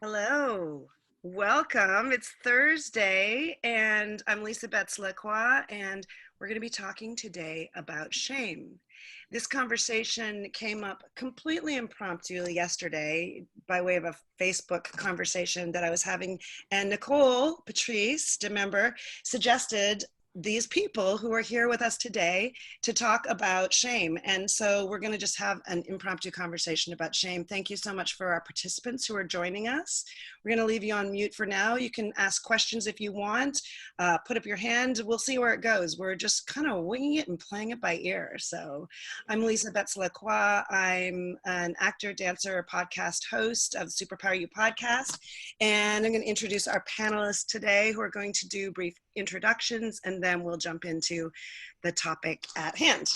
Hello, welcome. It's Thursday, and I'm Lisa Betts-Lacroix, and we're going to be talking today about shame. This conversation came up completely impromptu yesterday by way of a Facebook conversation that I was having, and Nicole Patrice, the member, suggested these people who are here with us today to talk about shame. And so we're going to just have an impromptu conversation about shame. Thank you so much for our participants who are joining us. We're going to leave you on mute for now. You can ask questions if you want. Put up your hand. We'll see where it goes. We're just kind of winging it and playing it by ear. So I'm Lisa Betts-Lacroix. I'm an actor, dancer, podcast host of the Superpower You podcast. And I'm going to introduce our panelists today who are going to do brief introductions, and then we'll jump into the topic at hand.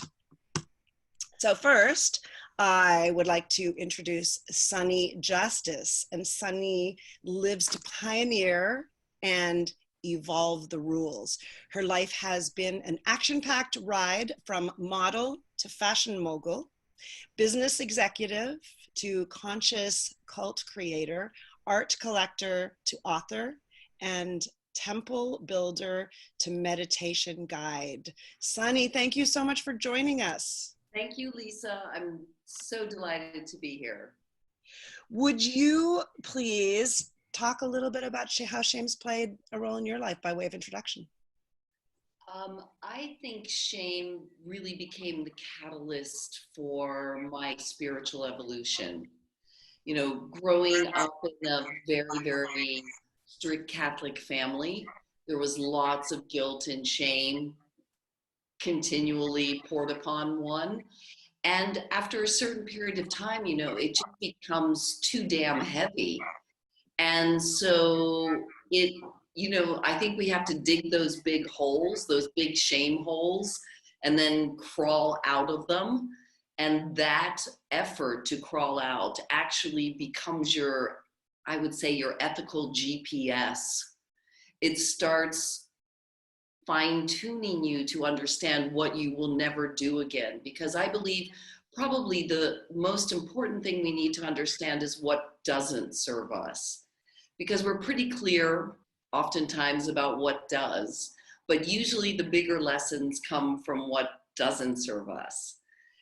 So first, I would like to introduce Sonny Justice. And Sonny lives to pioneer and evolve the rules. Her life has been an action-packed ride from model to fashion mogul, business executive to conscious cult creator, art collector to author, and temple builder to meditation guide. Sonny, thank you so much for joining us. Thank you, Lisa. I'm so delighted to be here. Would you please talk a little bit about how shame's played a role in your life by way of introduction? I think shame really became the catalyst for my spiritual evolution. You know, growing up in a very, very strict Catholic family, there was lots of guilt and shame continually poured upon one. And after a certain period of time, you know, it just becomes too damn heavy. And so I think we have to dig those big holes, those big shame holes, and then crawl out of them. And that effort to crawl out actually becomes I would say, your ethical GPS. It starts fine-tuning you to understand what you will never do again. Because I believe probably the most important thing we need to understand is what doesn't serve us. Because we're pretty clear oftentimes about what does, but usually the bigger lessons come from what doesn't serve us.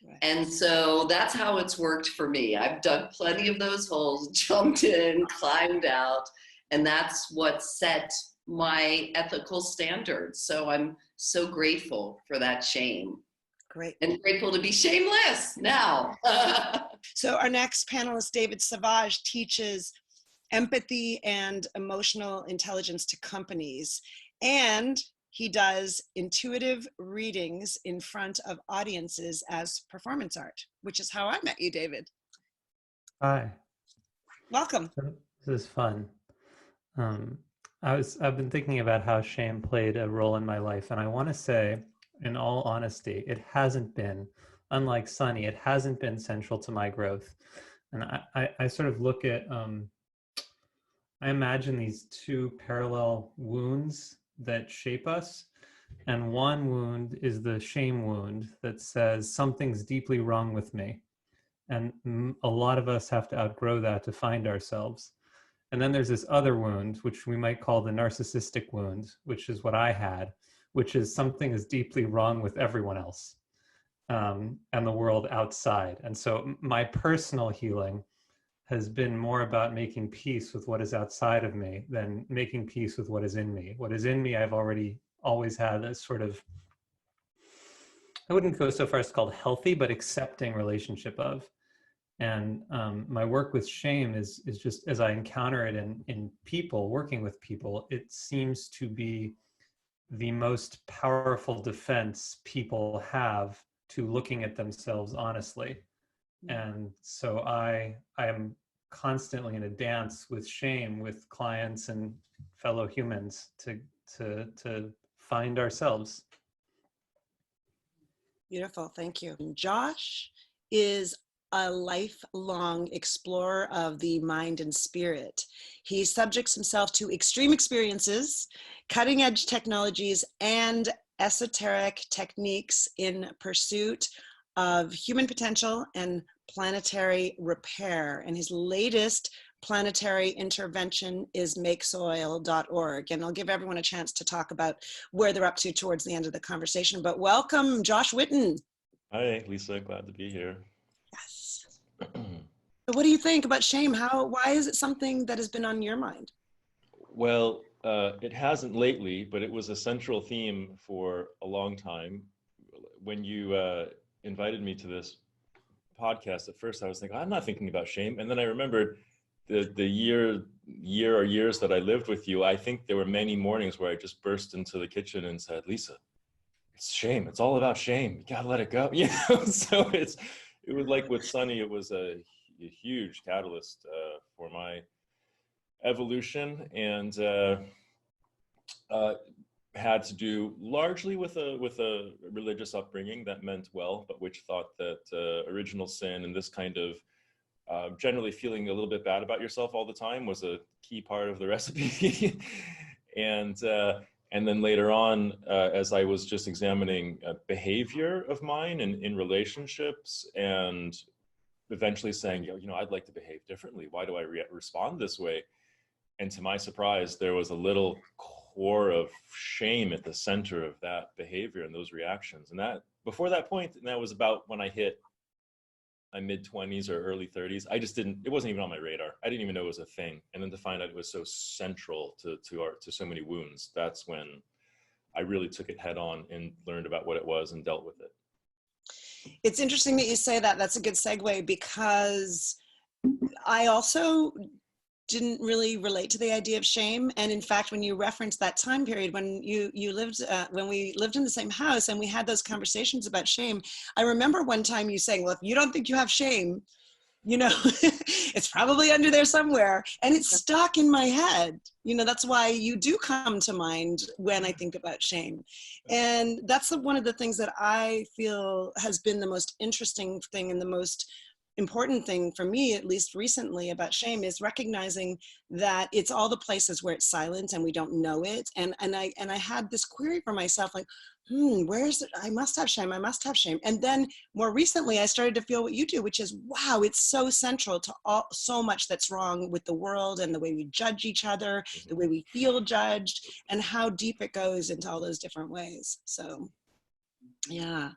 Right. And so that's how it's worked for me. I've dug plenty of those holes, jumped in, climbed out, and that's what set my ethical standards. So I'm so grateful for that shame. Great. And grateful to be shameless now. So our next panelist, David Savage, teaches empathy and emotional intelligence to companies, and he does intuitive readings in front of audiences as performance art, which is how I met you, David. Hi. Welcome. This is fun. I've been thinking about how shame played a role in my life, and I want to say, in all honesty, it hasn't been, unlike Sonny, it hasn't been central to my growth. And I sort of look at, I imagine these two parallel wounds that shape us. And one wound is the shame wound that says something's deeply wrong with me. And a lot of us have to outgrow that to find ourselves. And then there's this other wound, which we might call the narcissistic wound, which is what I had, which is something is deeply wrong with everyone else and the world outside. And so my personal healing has been more about making peace with what is outside of me than making peace with what is in me. What is in me, I've always had a sort of, I wouldn't go so far as called healthy, but accepting relationship of. And my work with shame is just, as I encounter it in people, working with people, it seems to be the most powerful defense people have to looking at themselves honestly. And so I am constantly in a dance with shame with clients and fellow humans to find ourselves. Beautiful, thank you. Josh is a lifelong explorer of the mind and spirit. He subjects himself to extreme experiences, cutting edge technologies, and esoteric techniques in pursuit of human potential and planetary repair. And his latest planetary intervention is makesoil.org. And I'll give everyone a chance to talk about where they're up to towards the end of the conversation. But welcome, Josh Witten. Hi, Lisa. Glad to be here. Yes. So what do you think about shame? Why is it something that has been on your mind? Well, it hasn't lately, but it was a central theme for a long time. When you invited me to this podcast, at first I was thinking, I'm not thinking about shame. And then I remembered the year or years that I lived with you. I think there were many mornings where I just burst into the kitchen and said, Lisa, it's shame. It's all about shame. You gotta let it go. So it was like with Sonny, it was a huge catalyst for my evolution, and had to do largely with a religious upbringing that meant well, but which thought that original sin and this kind of generally feeling a little bit bad about yourself all the time was a key part of the recipe. And then later on, as I was just examining behavior of mine in relationships, and eventually saying, I'd like to behave differently. Why do I respond this way? And to my surprise, there was a little core of shame at the center of that behavior and those reactions. And that before that point, and that was about when I hit my mid-20s or early 30s, it wasn't even on my radar. I didn't even know it was a thing. And then to find out it was so central to so many wounds, that's when I really took it head on and learned about what it was and dealt with it. It's interesting that you say that. That's a good segue, because I also didn't really relate to the idea of shame. And in fact, when you referenced that time period when you lived, when we lived in the same house and we had those conversations about shame, I remember one time you saying, well, if you don't think you have shame, it's probably under there somewhere. And it's stuck in my head. That's why you do come to mind when I think about shame. And that's one of the things that I feel has been the most interesting thing and the most important thing for me, at least recently, about shame, is recognizing that it's all the places where it's silent and we don't know it. And I had this query for myself, like, where's it? I must have shame. I must have shame. And then more recently, I started to feel what you do, which is, wow, it's so central to so much that's wrong with the world and the way we judge each other, the way we feel judged, and how deep it goes into all those different ways. So, yeah.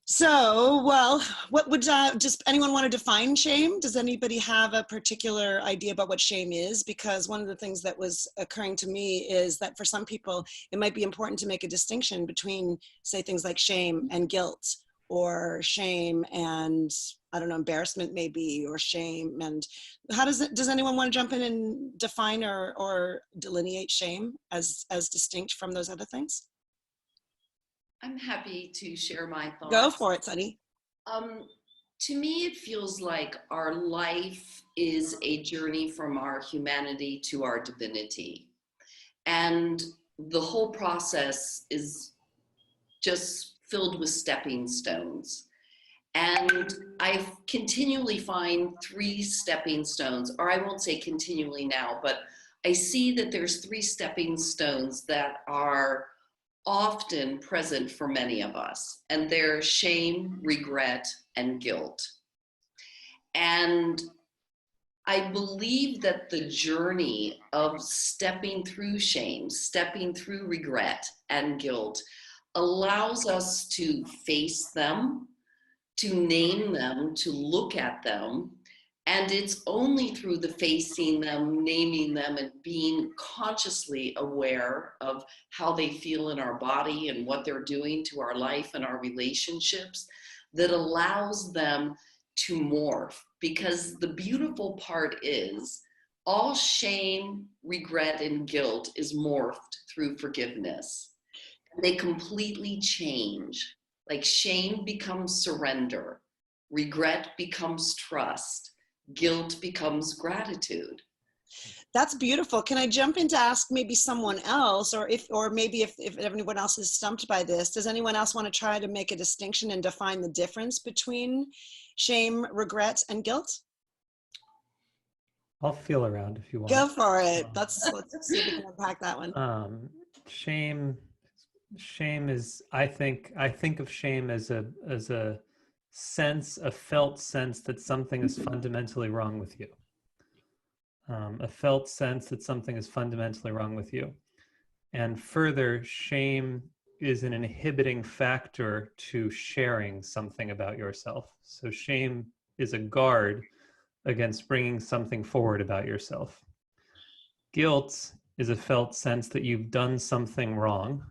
So, well, what would just anyone want to define shame? Does anybody have a particular idea about what shame is? Because one of the things that was occurring to me is that for some people, it might be important to make a distinction between, say, things like shame and guilt, or shame and, I don't know, embarrassment maybe, or shame. And how does anyone want to jump in and define or delineate shame as distinct from those other things? I'm happy to share my thoughts. Go for it, Sonny. To me, it feels like our life is a journey from our humanity to our divinity. And the whole process is just filled with stepping stones. And I continually find 3 stepping stones, or I won't say continually now, but I see that there's 3 stepping stones that are often present for many of us, and they're shame, regret, and guilt. And I believe that the journey of stepping through shame, stepping through regret and guilt allows us to face them, to name them, to look at them. And it's only through the facing them, naming them, and being consciously aware of how they feel in our body and what they're doing to our life and our relationships that allows them to morph. Because the beautiful part is all shame, regret, and guilt is morphed through forgiveness. They completely change. Like shame becomes surrender, regret becomes trust, guilt becomes gratitude. That's beautiful. Can I jump in to ask maybe someone else, or maybe if everyone else is stumped by this, does anyone else want to try to make a distinction and define the difference between shame, regret, and guilt? I'll feel around if you want. Go for it. Let's see if we can unpack that one. Shame, Shame is, I think of shame as a sense, a felt sense that something is fundamentally wrong with you. A felt sense that something is fundamentally wrong with you. And further, shame is an inhibiting factor to sharing something about yourself. So shame is a guard against bringing something forward about yourself. Guilt is a felt sense that you've done something wrong,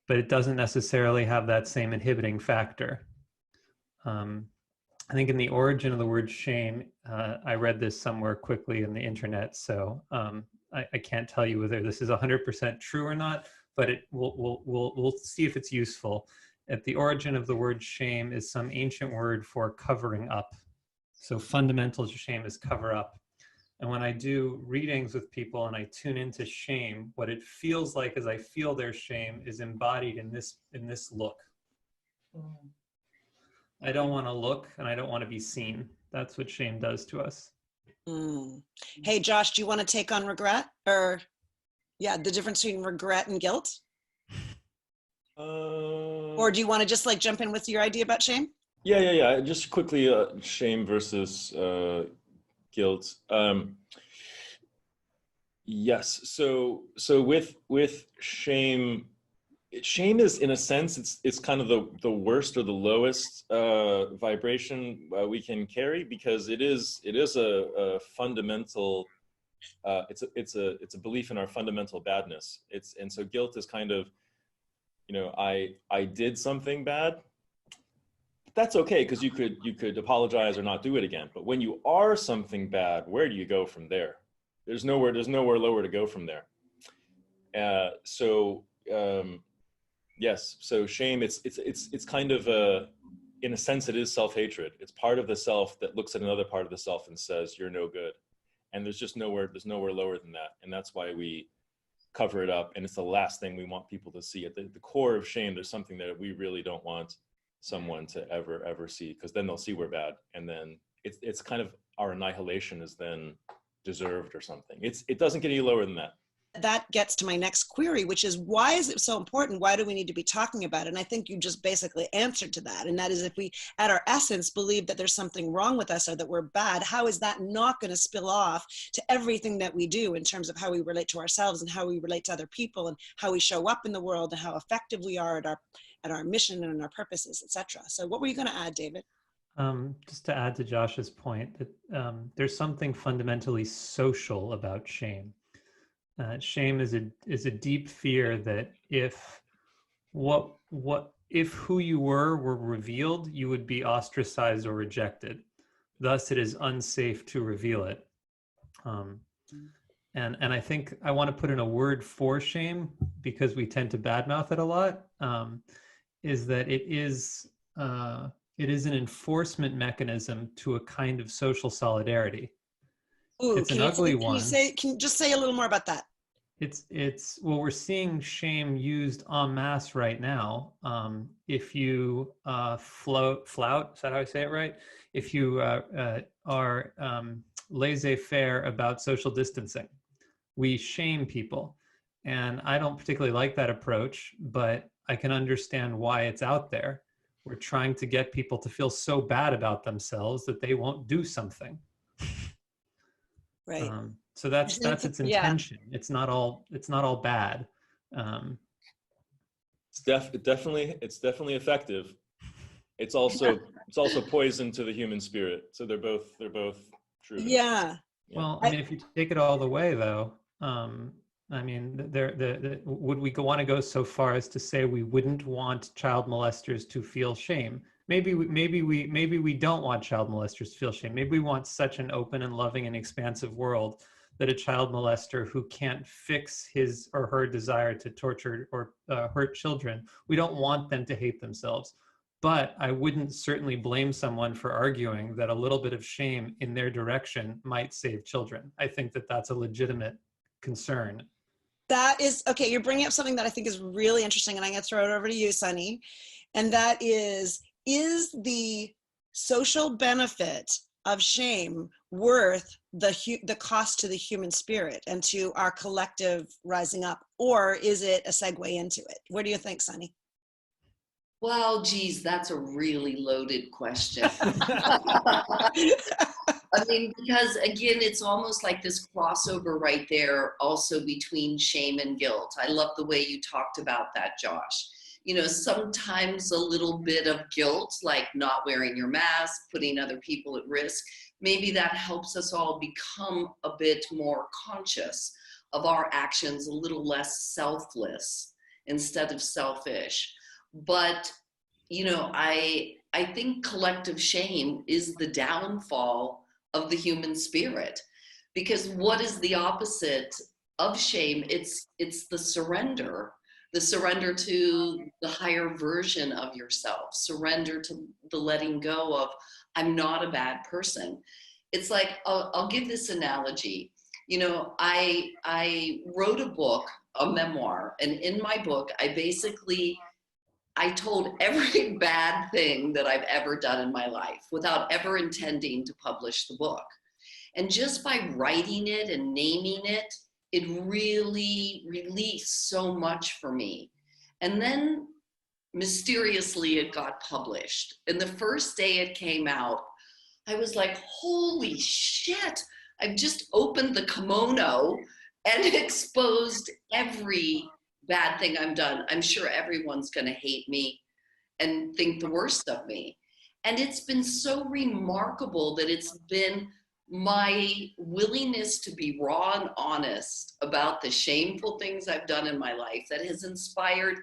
but it doesn't necessarily have that same inhibiting factor. I think in the origin of the word shame, I read this somewhere quickly in the internet, so I can't tell you whether this is 100% true or not, but we'll see if it's useful. At the origin of the word shame is some ancient word for covering up. So fundamental to shame is cover up. And when I do readings with people and I tune into shame, what it feels like as I feel their shame is embodied in this look. I don't want to look and I don't want to be seen. That's what shame does to us. Hey, Josh, do you want to take on regret, or the difference between regret and guilt? Or do you want to just like jump in with your idea about shame? Yeah. Just quickly, shame versus guilt. Yes. So with shame, shame is, in a sense, it's kind of the worst or the lowest vibration we can carry, because it is a fundamental. It's a belief in our fundamental badness. And so guilt is kind of, I did something bad. That's okay, because you could apologize or not do it again. But when you are something bad, where do you go from there? There's nowhere lower to go from there. Yes. So shame, it's kind of in a sense, it is self-hatred. It's part of the self that looks at another part of the self and says, you're no good. And there's nowhere lower than that. And that's why we cover it up. And it's the last thing we want people to see. At the core of shame, there's something that we really don't want someone to ever see, because then they'll see we're bad. And then it's kind of, our annihilation is then deserved or something. It doesn't get any lower than that. That gets to my next query, which is, why is it so important? Why do we need to be talking about it? And I think you just basically answered to that. And that is, if we, at our essence, believe that there's something wrong with us or that we're bad, how is that not going to spill off to everything that we do in terms of how we relate to ourselves and how we relate to other people and how we show up in the world and how effective we are at our mission and our purposes, etc. So what were you going to add, David? Just to add to Josh's point, that there's something fundamentally social about shame. Shame is a deep fear that if who you were revealed, you would be ostracized or rejected. Thus, it is unsafe to reveal it. And I think I want to put in a word for shame, because we tend to badmouth it a lot. Is that it is an enforcement mechanism to a kind of social solidarity. Ooh, it's an ugly one. Can you just say a little more about that? Well, we're seeing shame used en masse right now. If you flout, is that how I say it right? If you are laissez-faire about social distancing, we shame people. And I don't particularly like that approach, but I can understand why it's out there. We're trying to get people to feel so bad about themselves that they won't do something. Right. So that's its intention. Yeah. It's not all bad. It's definitely effective. It's also poison to the human spirit. So they're both true. Yeah. Well, I mean, if you take it all the way, though, I mean, would we want to go so far as to say we wouldn't want child molesters to feel shame? Maybe we don't want child molesters to feel shame. Maybe we want such an open and loving and expansive world that a child molester who can't fix his or her desire to torture or hurt children, we don't want them to hate themselves. But I wouldn't certainly blame someone for arguing that a little bit of shame in their direction might save children. I think that that's a legitimate concern. That is, okay, you're bringing up something that I think is really interesting, and I'm going to throw it over to you, Sonny. And that is the social benefit of shame worth the cost to the human spirit and to our collective rising up, or is it a segue into it? What do you think, Sonny? Well, geez, that's a really loaded question. I mean, because again, it's almost like this crossover right there also between shame and guilt. I love the way you talked about that, Josh. You know, sometimes a little bit of guilt, like not wearing your mask, putting other people at risk, maybe that helps us all become a bit more conscious of our actions, a little less selfless instead of selfish. But, you know, I think collective shame is the downfall of the human spirit, because what is the opposite of shame? It's the surrender to the higher version of yourself, surrender to the letting go of, I'm not a bad person. It's like, I'll give this analogy. You know, I wrote a book, a memoir, and in my book I told every bad thing that I've ever done in my life without ever intending to publish the book. And just by writing it and naming it, it really released so much for me. And then mysteriously it got published. And the first day it came out, I was like, holy shit, I've just opened the kimono and exposed every bad thing I've done. I'm sure everyone's going to hate me and think the worst of me. And it's been so remarkable that it's been my willingness to be raw and honest about the shameful things I've done in my life that has inspired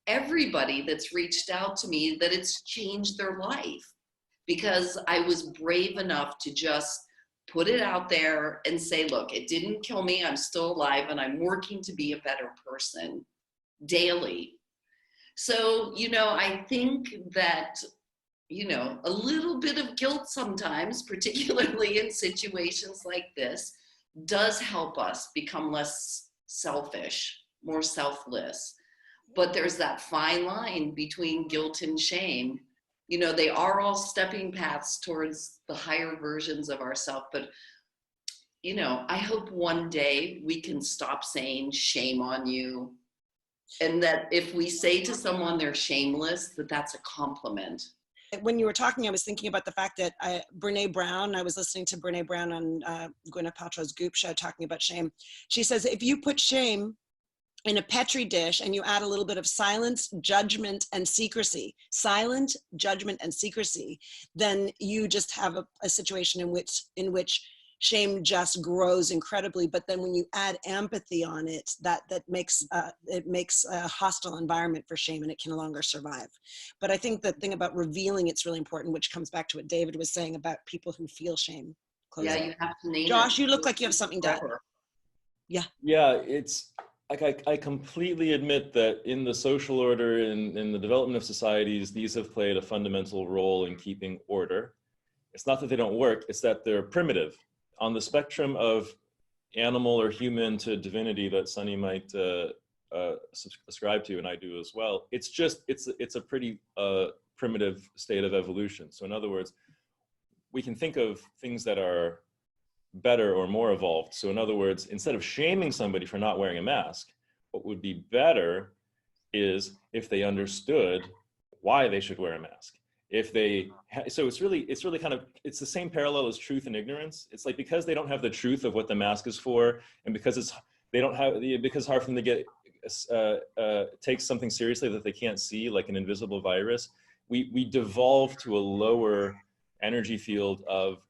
everybody that's reached out to me, that it's changed their life, because I was brave enough to just put it out there and say, look, it didn't kill me. I'm still alive and I'm working to be a better person daily. So, you know, I think that, you know, a little bit of guilt sometimes, particularly in situations like this, does help us become less selfish, more selfless. But there's that fine line between guilt and shame. You know, they are all stepping paths towards the higher versions of ourselves. But, you know, I hope one day we can stop saying shame on you. And that if we say to someone they're shameless, that's a compliment. When you were talking, I was thinking about the fact that Brene Brown, I was listening to Brene Brown on Gwyneth Paltrow's Goop show talking about shame. She says, if you put shame in a Petri dish and you add a little bit of silence, judgment, and secrecy, then you just have a situation in which shame just grows incredibly. But then when you add empathy on it, that makes a hostile environment for shame, and it can no longer survive. But I think the thing about revealing it's really important, which comes back to what David was saying about people who feel shame. Closing. Yeah, you have to name Josh, it. you look like you have something to add. Yeah, it's like I completely admit that in the social order, in the development of societies, these have played a fundamental role in keeping order. It's not that they don't work, it's that they're primitive. On the spectrum of animal or human to divinity that Sonny might ascribe to, and I do as well, it's a pretty primitive state of evolution. So in other words, we can think of things that are better or more evolved. So in other words, instead of shaming somebody for not wearing a mask, what would be better is if they understood why they should wear a mask. So it's really kind of, it's the same parallel as truth and ignorance. It's like, because they don't have the truth of what the mask is for, and because it's hard for them to take something seriously that they can't see, like an invisible virus, we devolve to a lower energy field of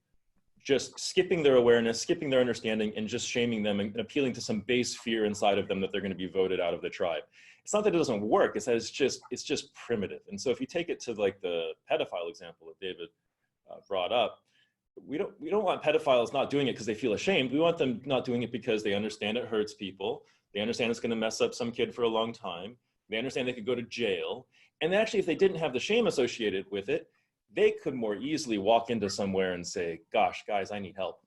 just skipping their awareness, skipping their understanding, and just shaming them and appealing to some base fear inside of them that they're going to be voted out of the tribe. It's not that it doesn't work, it's that it's just primitive. And so if you take it to like the pedophile example that David brought up, we don't want pedophiles not doing it because they feel ashamed. We want them not doing it because they understand it hurts people. They understand it's going to mess up some kid for a long time. They understand they could go to jail. And actually, if they didn't have the shame associated with it, they could more easily walk into somewhere and say, gosh, guys, I need help.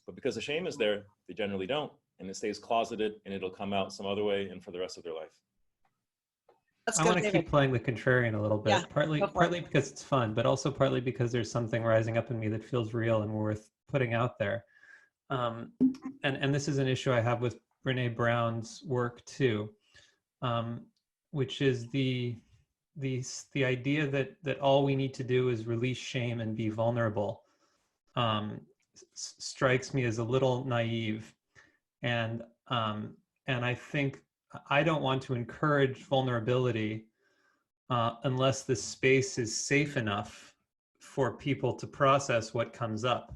But because the shame is there, they generally don't. And it stays closeted, and it'll come out some other way and for the rest of their life. Let's I go, want to David. keep playing the contrarian a little Yeah, bit, partly go for it. partly because it's fun, but also partly because there's something rising up in me that feels real and worth putting out there. Um, and this is an issue I have with Brene Brown's work too, um, which is the idea that all we need to do is release shame and be vulnerable. Um, strikes me as a little naive, and and I think I don't want to encourage vulnerability unless the space is safe enough for people to process what comes up.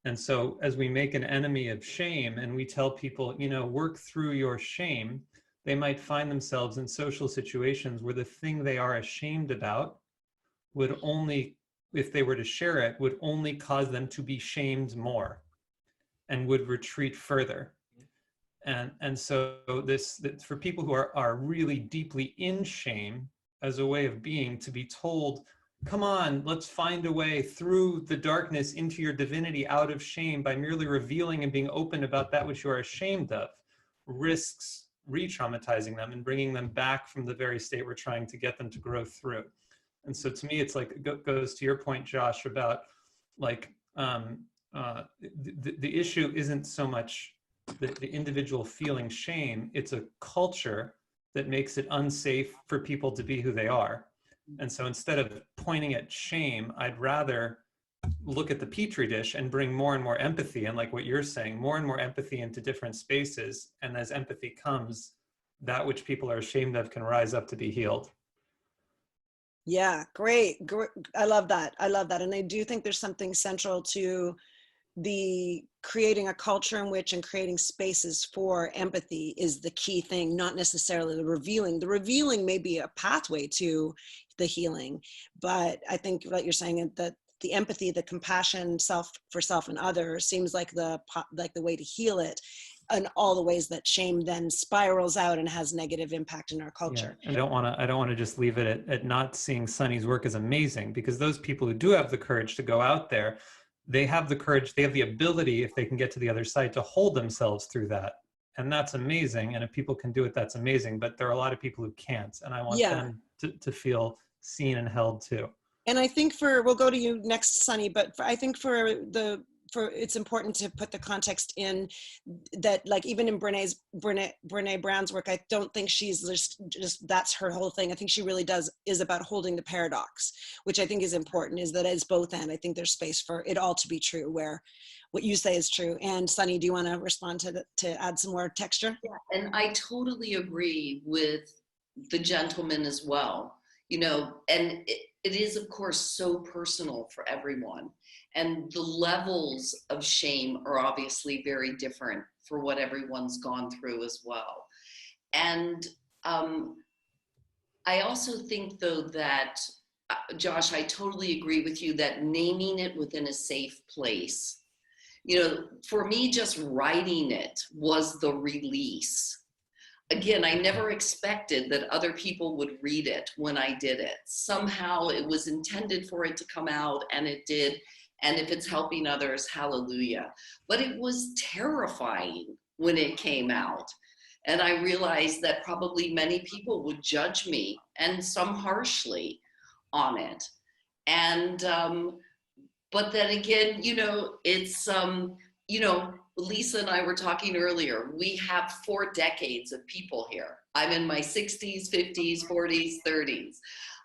And so, as we make an enemy of shame and we tell people, work through your shame, they might find themselves in social situations where the thing they are ashamed about would only, if they were to share it, would only cause them to be shamed more and would retreat further. And so this for people who are really deeply in shame as a way of being, to be told, come on, let's find a way through the darkness into your divinity out of shame by merely revealing and being open about that which you are ashamed of, risks re-traumatizing them and bringing them back from the very state we're trying to get them to grow through. And so to me, it's like, it goes to your point, Josh, about like the issue isn't so much the individual feeling shame, it's a culture that makes it unsafe for people to be who they are. And so instead of pointing at shame, I'd rather look at the petri dish and bring more and more empathy, and like what you're saying, more and more empathy into different spaces. And as empathy comes, that which people are ashamed of can rise up to be healed. Yeah, great. I love that. I love that. And I do think there's something central to the creating a culture in which and creating spaces for empathy is the key thing, not necessarily the revealing. The revealing may be a pathway to the healing, but I think what you're saying, that the empathy, the compassion, self for self and other seems like the way to heal it, and all the ways that shame then spirals out and has negative impact in our culture. Yeah. And I don't want to just leave it at not seeing Sonny's work as amazing, because those people who do have the courage to go out there, they have the courage, they have the ability, if they can get to the other side, to hold themselves through that. And that's amazing. And if people can do it, that's amazing. But there are a lot of people who can't. And I want them to feel seen and held too. And I think we'll go to you next, Sonny, but I think it's important to put the context in that, like, even in Brene Brown's work, I don't think she's just that's her whole thing. I think she really is about holding the paradox, which I think is important, is that it's both and. I think there's space for it all to be true, where what you say is true. And Sonny, do you want to respond to add some more texture? Yeah, and I totally agree with the gentleman as well, and it is, of course, so personal for everyone. And the levels of shame are obviously very different for what everyone's gone through as well. And I also think, though, that, Josh, I totally agree with you that naming it within a safe place, for me, just writing it was the release. Again, I never expected that other people would read it when I did it. Somehow it was intended for it to come out, and it did. And if it's helping others, hallelujah. But it was terrifying when it came out. And I realized that probably many people would judge me, and some harshly, on it. And, but then again, it's, Lisa and I were talking earlier, we have 4 decades of people here. I'm in my 60s, 50s, 40s, 30s. Is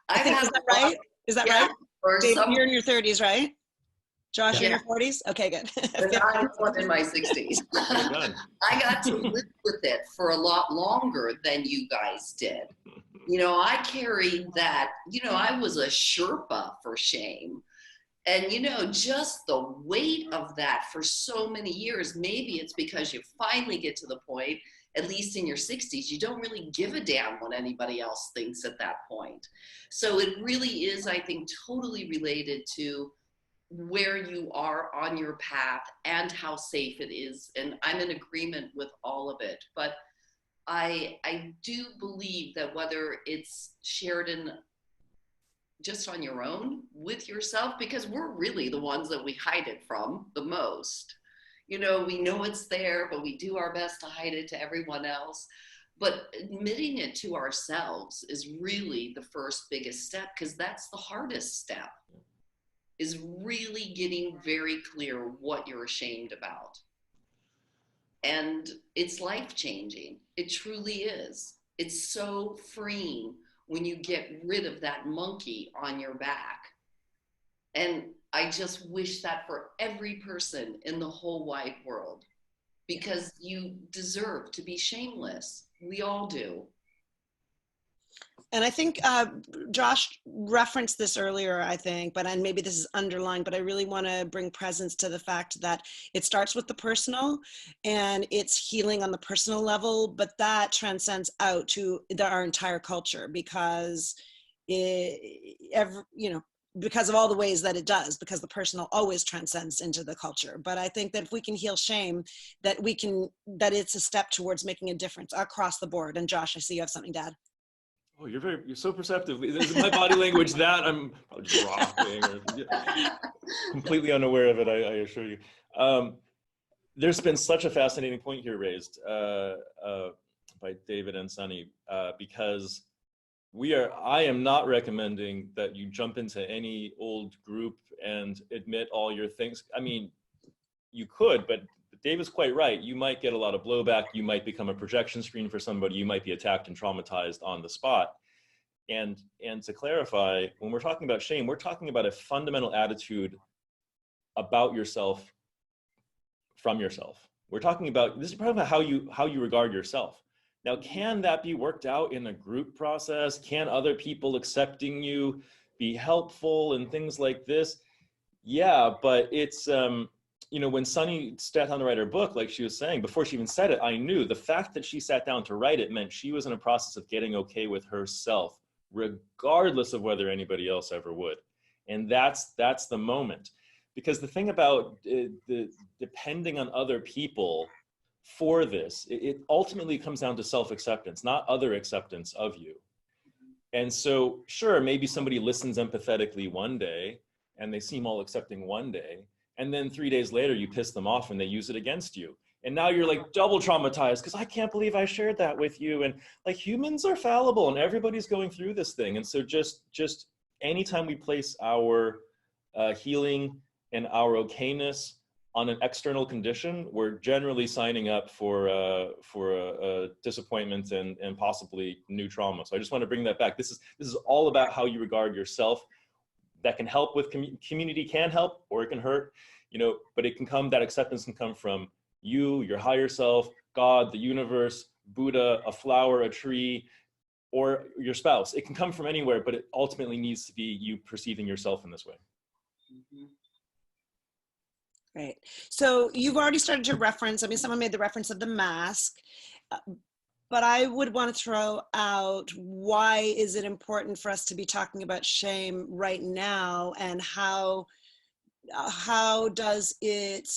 that right? Is that right? Dave, you're in your 30s, right? Josh, you're in your 40s? Okay, good. I'm in my 60s. I got to live with it for a lot longer than you guys did. I carried that, I was a Sherpa for shame. And, just the weight of that for so many years. Maybe it's because you finally get to the point, at least in your 60s, you don't really give a damn what anybody else thinks at that point. So it really is, I think, totally related to where you are on your path and how safe it is. And I'm in agreement with all of it. But I do believe that whether it's shared in just on your own with yourself, because we're really the ones that we hide it from the most. We know it's there, but we do our best to hide it to everyone else. But admitting it to ourselves is really the first biggest step, because that's the hardest step, is really getting very clear what you're ashamed about. And it's life-changing. It truly is. It's so freeing when you get rid of that monkey on your back. And I just wish that for every person in the whole wide world, because you deserve to be shameless. We all do. And I think Josh referenced this earlier, I think, and maybe this is underlined, but I really want to bring presence to the fact that it starts with the personal and it's healing on the personal level, but that transcends out to our entire culture, because because of all the ways that it does, because the personal always transcends into the culture. But I think that if we can heal shame, that it's a step towards making a difference across the board. And Josh, I see you have something to add. Oh, you're so perceptive. This is my body language that I'm probably just rocking or completely unaware of it, I assure you. There's been such a fascinating point here raised by David and Sonny, because I am not recommending that you jump into any old group and admit all your things. I mean, you could, but David's quite right. You might get a lot of blowback. You might become a projection screen for somebody. You might be attacked and traumatized on the spot. And to clarify, when we're talking about shame, we're talking about a fundamental attitude about yourself from yourself. We're talking about, this is probably about how you regard yourself. Now, can that be worked out in a group process? Can other people accepting you be helpful and things like this? Yeah, but it's, when Sonny sat down to write her book, like she was saying, before she even said it, I knew the fact that she sat down to write it meant she was in a process of getting okay with herself, regardless of whether anybody else ever would. And that's the moment. Because the thing about depending on other people for this, it ultimately comes down to self-acceptance, not other acceptance of you. And so, sure, maybe somebody listens empathetically one day and they seem all accepting one day, and then 3 days later you piss them off and they use it against you. And now you're like double traumatized because I can't believe I shared that with you. And like, humans are fallible and everybody's going through this thing. And so just anytime we place our healing and our okayness on an external condition, we're generally signing up for a disappointment and possibly new trauma. So I just want to bring that back. This is all about how you regard yourself. That can help with community, can help, or it can hurt, but that acceptance can come from you, your higher self, God, the universe, Buddha, a flower, a tree, or your spouse. It can come from anywhere, but it ultimately needs to be you perceiving yourself in this way. Mm-hmm. Right. So you've already started to reference, someone made the reference of the mask, but I would want to throw out, why is it important for us to be talking about shame right now, and how does it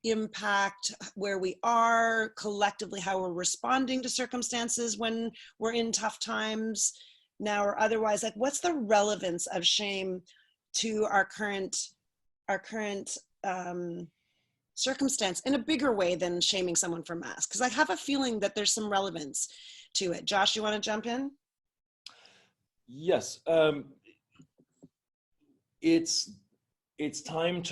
impact where we are collectively, how we're responding to circumstances when we're in tough times now or otherwise? Like, what's the relevance of shame to our current circumstance in a bigger way than shaming someone for masks? Because I have a feeling that there's some relevance to it. Josh, you want to jump in? Yes. It's time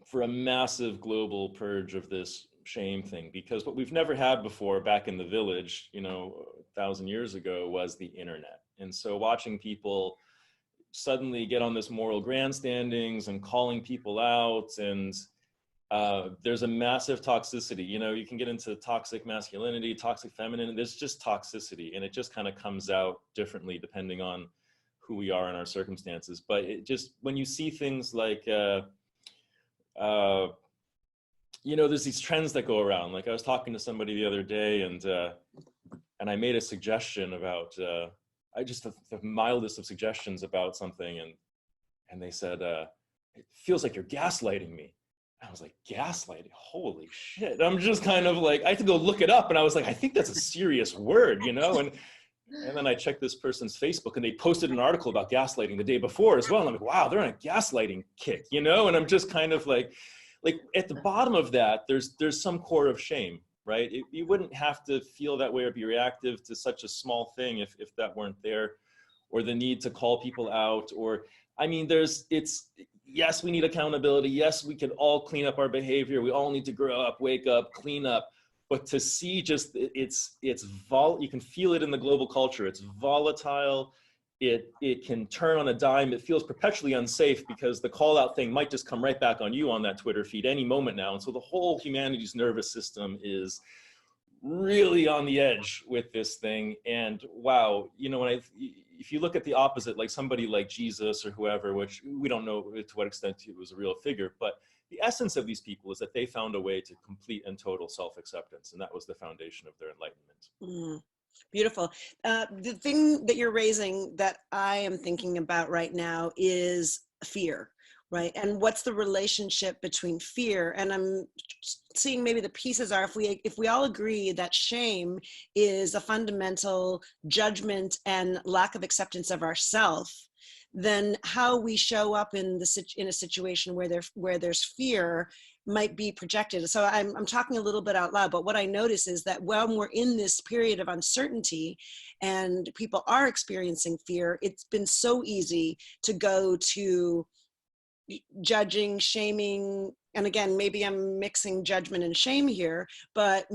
for a massive global purge of this shame thing, because what we've never had before back in the village, 1,000 years ago, was the internet. And so watching people suddenly get on this moral grandstandings and calling people out, and there's a massive toxicity. You can get into toxic masculinity, toxic feminine, there's just toxicity, and it just kind of comes out differently depending on who we are in our circumstances. But it just, when you see things like, there's these trends that go around. Like, I was talking to somebody the other day, and I made a suggestion about, the mildest of suggestions about something, and they said, it feels like you're gaslighting me. I was like, gaslighting? Holy shit. I'm just kind of like, I had to go look it up, and I was like, I think that's a serious word, and then I checked this person's Facebook, and they posted an article about gaslighting the day before as well. And I'm like, wow, they're on a gaslighting kick, and I'm just kind of like at the bottom of that, there's some core of shame. right? You wouldn't have to feel that way or be reactive to such a small thing if that weren't there, or the need to call people out, or, I mean, yes, we need accountability. Yes, we can all clean up our behavior. We all need to grow up, wake up, clean up. But to see just, you can feel it in the global culture. It's volatile. It can turn on a dime. It feels perpetually unsafe because the call out thing might just come right back on you on that Twitter feed any moment now. And so the whole humanity's nervous system is really on the edge with this thing. And wow, if you look at the opposite, like somebody like Jesus or whoever, which we don't know to what extent he was a real figure, but the essence of these people is that they found a way to complete and total self-acceptance, and that was the foundation of their enlightenment. Beautiful. The thing that you're raising that I am thinking about right now is fear, right? And what's the relationship between fear? And I'm seeing maybe the pieces are, if we all agree that shame is a fundamental judgment and lack of acceptance of ourself, then how we show up in a situation where there's fear might be projected. So I'm talking a little bit out loud, but what I notice is that when we're in this period of uncertainty and people are experiencing fear, it's been so easy to go to judging, shaming, and again, maybe I'm mixing judgment and shame here, but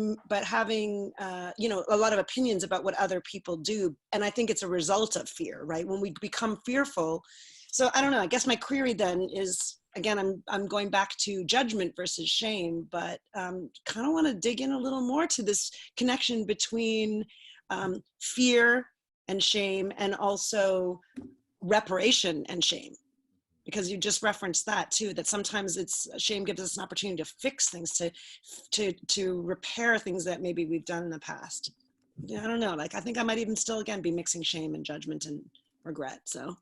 having a lot of opinions about what other people do, and I think it's a result of fear, right? When we become fearful. So I don't know. I guess my query then is, again, I'm going back to judgment versus shame, but kind of want to dig in a little more to this connection between fear and shame, and also reparation and shame. Because you just referenced that too, that sometimes shame gives us an opportunity to fix things, to repair things that maybe we've done in the past. I don't know, I think I might even still again be mixing shame and judgment and regret. So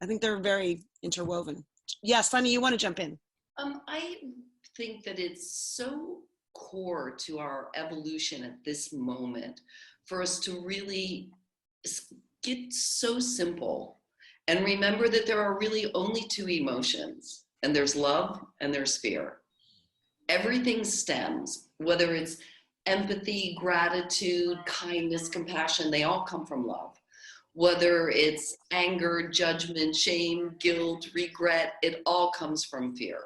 I think they're very interwoven. Yeah, Sonny, you want to jump in? I think that it's so core to our evolution at this moment for us to really get so simple and remember that there are really only two emotions, and there's love and there's fear. Everything stems, whether it's empathy, gratitude, kindness, compassion, they all come from love. Whether it's anger, judgment, shame, guilt, regret, it all comes from fear.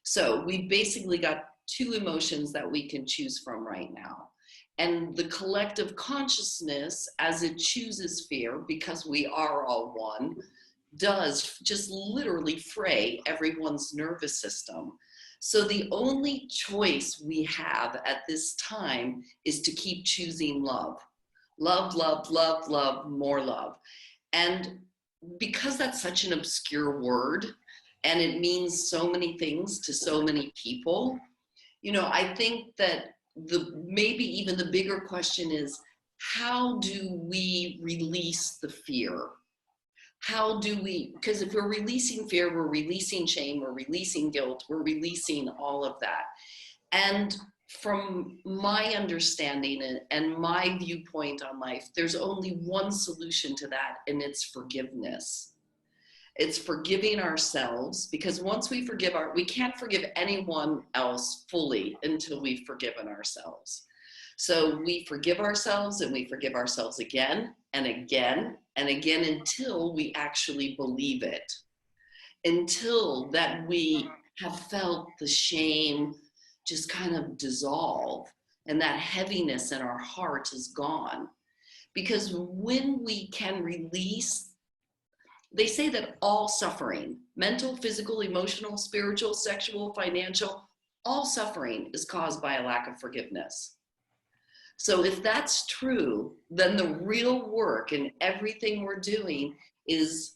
So we basically got two emotions that we can choose from right now. And the collective consciousness, as it chooses fear, because we are all one, does just literally fray everyone's nervous system. So the only choice we have at this time is to keep choosing love. Love, love, love, love, more love. And because that's such an obscure word, and it means so many things to so many people, I think that maybe even the bigger question is, how do we release the fear? Because if we're releasing fear, we're releasing shame, we're releasing guilt, we're releasing all of that. And from my understanding and my viewpoint on life, there's only one solution to that, and it's forgiveness. It's forgiving ourselves, because once we we can't forgive anyone else fully until we've forgiven ourselves. So we forgive ourselves, and we forgive ourselves again and again and again until we actually believe it. Until that we have felt the shame just kind of dissolve and that heaviness in our heart is gone. Because when we can release, they say that all suffering, mental, physical, emotional, spiritual, sexual, financial, all suffering is caused by a lack of forgiveness. So if that's true, then the real work in everything we're doing is,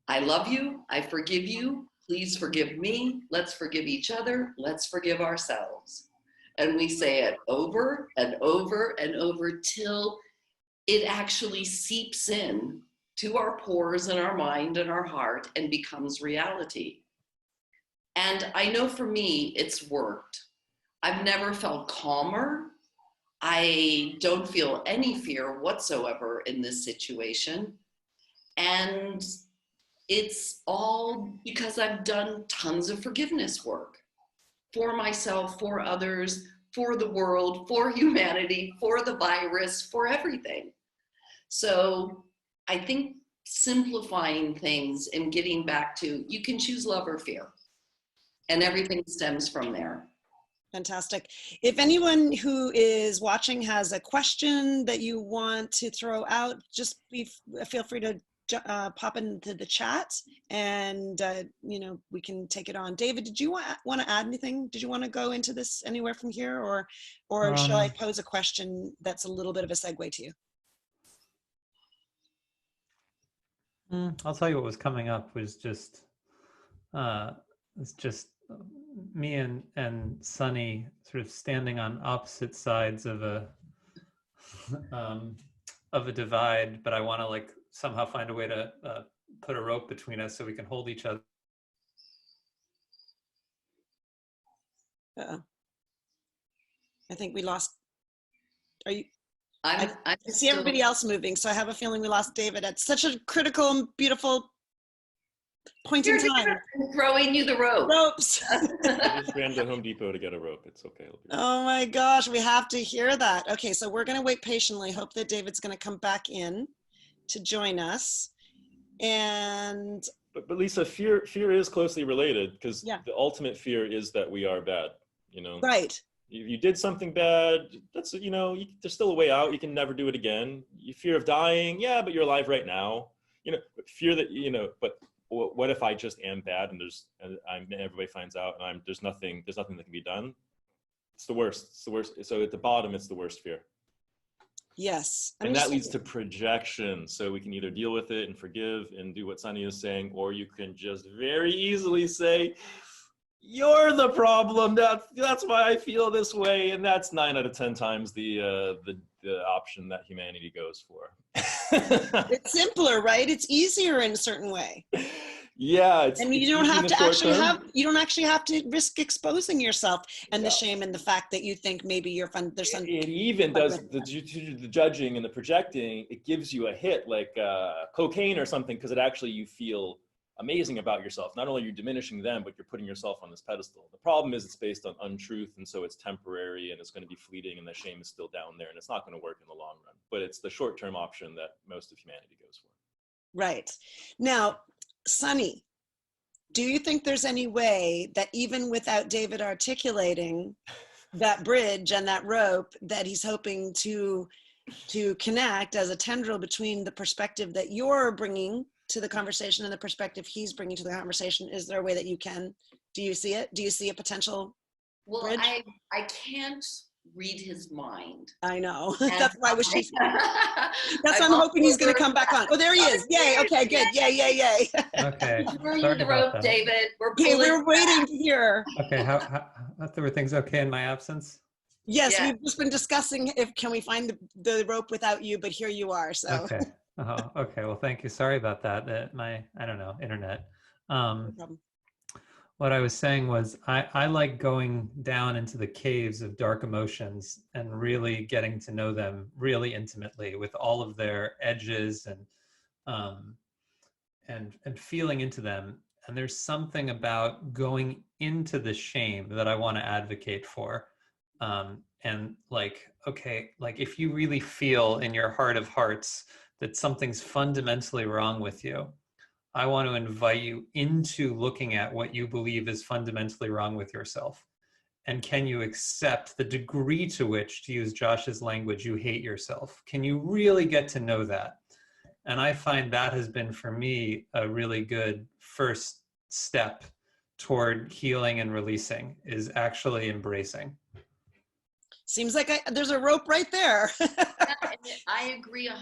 I love you, I forgive you, please forgive me, let's forgive each other, let's forgive ourselves. And we say it over and over and over till it actually seeps in to our pores and our mind and our heart and becomes reality. And I know for me, it's worked. I've never felt calmer. I don't feel any fear whatsoever in this situation. And it's all because I've done tons of forgiveness work for myself, for others, for the world, for humanity, for the virus, for everything. So I think simplifying things and getting back to, you can choose love or fear, and everything stems from there. Fantastic. If anyone who is watching has a question that you want to throw out, just feel free to pop into the chat, and we can take it on. David, did you want to add anything? Did you want to go into this anywhere from here, or shall I pose a question that's a little bit of a segue to you? I'll tell you what was coming up was just me and Sonny sort of standing on opposite sides of a divide, but I want to like somehow find a way to put a rope between us so we can hold each other. I think we lost. Are you? I see everybody else moving, so I have a feeling we lost David at such a critical and beautiful point in time. I'm throwing you the rope. Ropes. I just ran to Home Depot to get a rope. It's okay. Oh my gosh, we have to hear that. Okay, so we're going to wait patiently. Hope that David's going to come back in to join us. And but Lisa, fear is closely related, because yeah, the ultimate fear is that we are bad. Right. If you did something bad, that's there's still a way out. You can never do it again. You fear of dying, yeah, but you're alive right now. But fear that but what if I just am bad and everybody finds out and there's nothing that can be done? It's the worst. It's the worst. So at the bottom, it's the worst fear. Yes. And that leads to projection. So we can either deal with it and forgive and do what Sonny is saying, or you can just very easily say, you're the problem. That's why I feel this way. And that's 9 out of 10 times the option that humanity goes for. It's simpler, right? It's easier in a certain way. Yeah, you don't have to risk exposing yourself and the shame and the fact that you think maybe there's some. It even does the judging and the projecting. It gives you a hit like cocaine or something, because you feel amazing about yourself. Not only are you diminishing them, but you're putting yourself on this pedestal. The problem is it's based on untruth, and so it's temporary and it's going to be fleeting, and the shame is still down there, and it's not going to work in the long run. But it's the short-term option that most of humanity goes for. Right. Now, Sonny, do you think there's any way that even without David articulating that bridge and that rope that he's hoping to connect as a tendril between the perspective that you're bringing to the conversation and the perspective he's bringing to the conversation, is there a way that you can? Do you see it? Do you see a potential bridge? I can't read his mind. I know. That's why that's why I'm hoping he's going to come back on. Oh, there he is. Yay. Okay, good. Yay. Okay. Sorry the rope, that. David. We're waiting to hear. Okay. How were things okay in my absence? Yes, yeah. We've just been discussing can we find the rope without you, but here you are. So. Okay. Okay. Well, thank you. Sorry about that. I don't know, internet. No problem. What I was saying was I like going down into the caves of dark emotions and really getting to know them really intimately with all of their edges and feeling into them. And there's something about going into the shame that I want to advocate for. And if you really feel in your heart of hearts that something's fundamentally wrong with you, I want to invite you into looking at what you believe is fundamentally wrong with yourself. And can you accept the degree to which, to use Josh's language, you hate yourself? Can you really get to know that? And I find that has been for me a really good first step toward healing and releasing, is actually embracing. Seems like there's a rope right there. I agree 100%,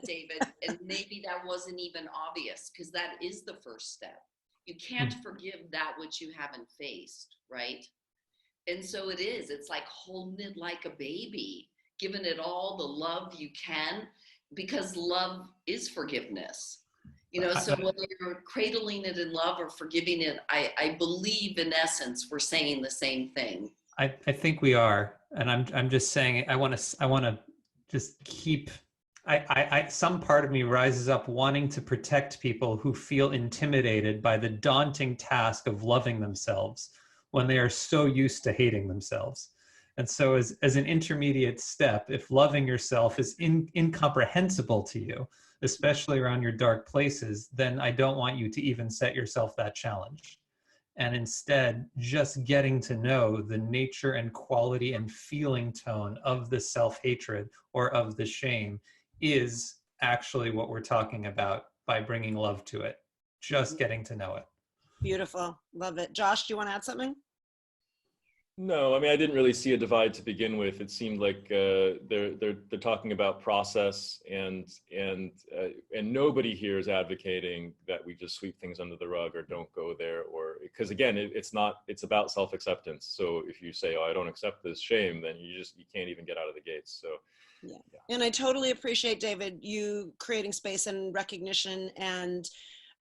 David. And maybe that wasn't even obvious, because that is the first step. You can't forgive that which you haven't faced, right? And so it is. It's like holding it like a baby, giving it all the love you can, because love is forgiveness. So whether you're cradling it in love or forgiving it, I believe in essence we're saying the same thing. I think we are, and I'm just saying I want to just keep. Some part of me rises up wanting to protect people who feel intimidated by the daunting task of loving themselves when they are so used to hating themselves. And so as an intermediate step, if loving yourself is incomprehensible to you, especially around your dark places, then I don't want you to even set yourself that challenge. And instead, just getting to know the nature and quality and feeling tone of the self-hatred or of the shame is actually what we're talking about by bringing love to it. Just getting to know it. Beautiful. Love it. Josh, do you want to add something? No, I mean, I didn't really see a divide to begin with. It seemed like they're talking about process, and nobody here is advocating that we just sweep things under the rug or don't go there, or because again, it's about self-acceptance. So if you say, "Oh, I don't accept this shame," then you can't even get out of the gates. So yeah. And I totally appreciate, David, you creating space and recognition and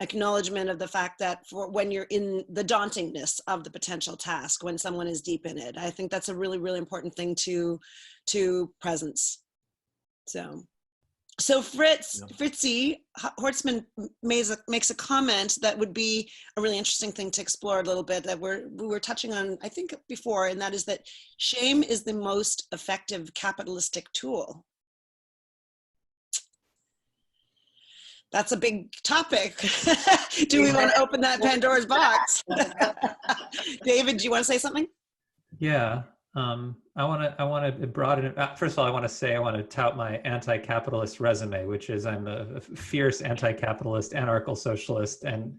acknowledgement of the fact that for when you're in the dauntingness of the potential task, when someone is deep in it, I think that's a really, really important thing to presence. So Fritzy Horstman makes a comment that would be a really interesting thing to explore a little bit, that we were touching on, I think, before, and that is that shame is the most effective capitalistic tool. That's a big topic. Do we want to open that Pandora's box? David, do you want to say something? Yeah, I want to broaden it. First of all, I want to tout my anti-capitalist resume, which is I'm a fierce anti-capitalist, anarcho-socialist, and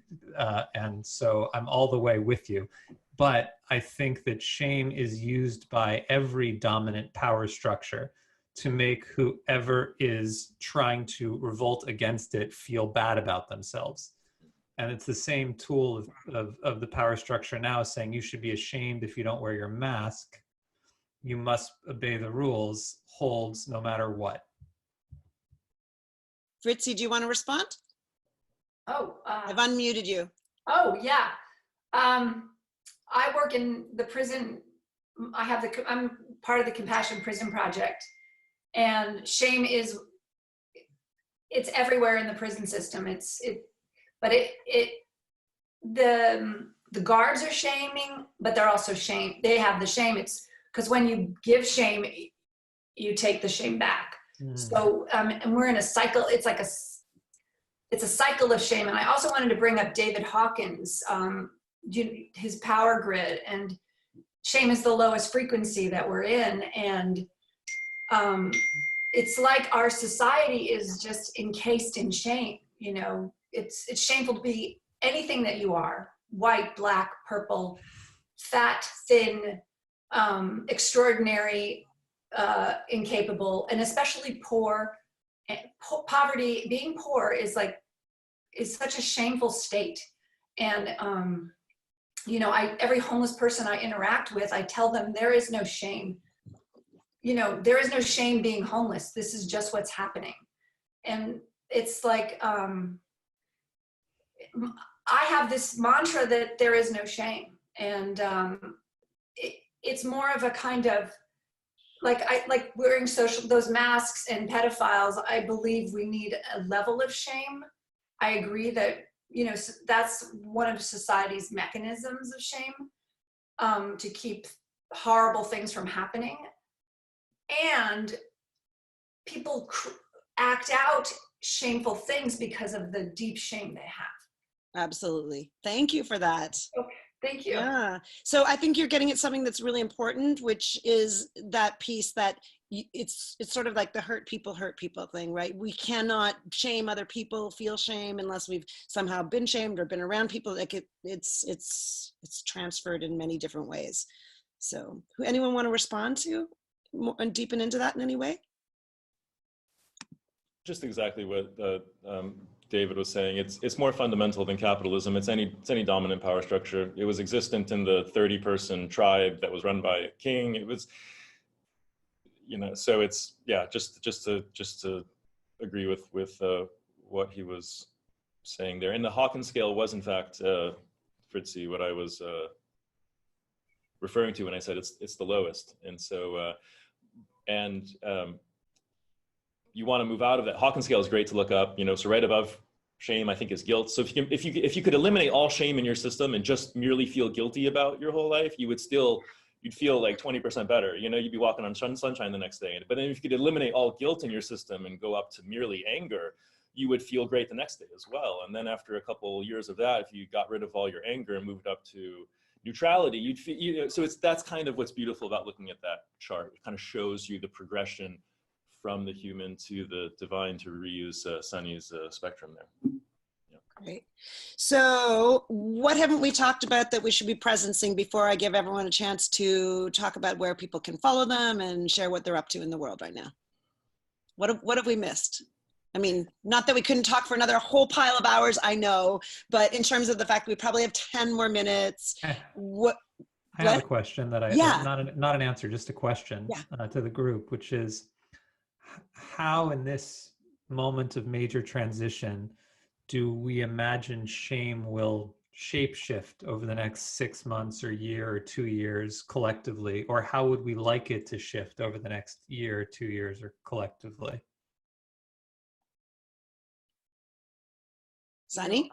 so I'm all the way with you. But I think that shame is used by every dominant power structure to make whoever is trying to revolt against it feel bad about themselves. And it's the same tool of the power structure now, saying you should be ashamed if you don't wear your mask. You must obey the rules, holds no matter what. Fritzy, do you want to respond? I've unmuted you. Oh, yeah. I work in the prison. I'm part of the Compassion Prison Project. And shame it's everywhere in the prison system. The guards are shaming, but they're also they have the shame. It's because when you give shame, you take the shame back. So, and we're in a cycle. It's a cycle of shame. And I also wanted to bring up David Hawkins, his power grid, and shame is the lowest frequency that we're in. And it's like our society is just encased in shame. You know, it's shameful to be anything that you are: white, black, purple, fat, thin, extraordinary, incapable, and especially poor. Poverty, being poor is such a shameful state. And you know, every homeless person I interact with, I tell them there is no shame. You know, there is no shame being homeless. This is just what's happening. And it's like, I have this mantra that there is no shame. And it's more of a kind of, like wearing those masks and pedophiles. I believe we need a level of shame. I agree that, you know, that's one of society's mechanisms of shame, to keep horrible things from happening. And people act out shameful things because of the deep shame they have. Absolutely. Thank you for that. Okay, thank you. Yeah. So I think you're getting at something that's really important, which is that piece that it's sort of like the hurt people thing, right? We cannot shame other people, feel shame, unless we've somehow been shamed or been around people. Like it's transferred in many different ways. So anyone want to respond to and deepen into that in any way? Just exactly what David was saying. It's more fundamental than capitalism. It's any dominant power structure. It was existent in the 30-person tribe that was run by a king. It was, you know, so it's, yeah, just to agree with what he was saying there. And the Hawkins scale was, in fact, Fritzy, what I was referring to when I said it's the lowest. And so you want to move out of that. Hawkins scale is great to look up, you know, so right above shame, I think, is guilt. So if you could eliminate all shame in your system and just merely feel guilty about your whole life, you would still you'd feel like 20% better. You'd be walking on sunshine the next day. But then if you could eliminate all guilt in your system and go up to merely anger, you would feel great the next day as well. And then after a couple years of that, if you got rid of all your anger and moved up to neutrality, you'd feel, so that's kind of what's beautiful about looking at that chart. It kind of shows you the progression from the human to the divine, to reuse Sonny's spectrum there. Great. So what haven't we talked about that we should be presencing before I give everyone a chance to talk about where people can follow them and share what they're up to in the world right now? What have we missed? I mean, not that we couldn't talk for another whole pile of hours, I know, but in terms of the fact we probably have 10 more minutes. I have a question that not an answer, just a question to the group, which is how in this moment of major transition do we imagine shame will shapeshift over the next 6 months or year or 2 years collectively? Or how would we like it to shift over the next year or 2 years or collectively? Sonny?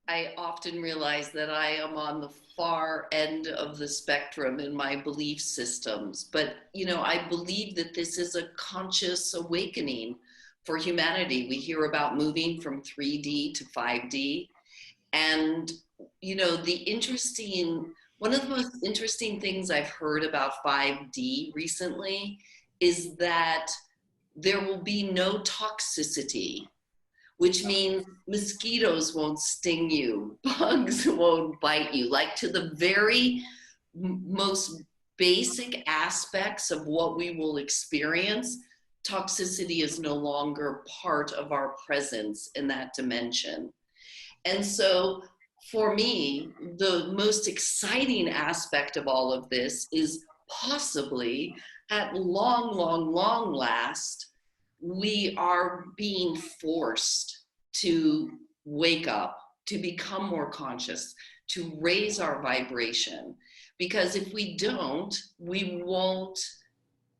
I often realize that I am on the far end of the spectrum in my belief systems. But, I believe that this is a conscious awakening for humanity. We hear about moving from 3D to 5D. And, one of the most interesting things I've heard about 5D recently is that there will be no toxicity, which means mosquitoes won't sting you, bugs won't bite you. Like, to the very most basic aspects of what we will experience, toxicity is no longer part of our presence in that dimension. And so for me, the most exciting aspect of all of this is possibly at long last, we are being forced to wake up, to become more conscious, to raise our vibration. Because if we don't, we won't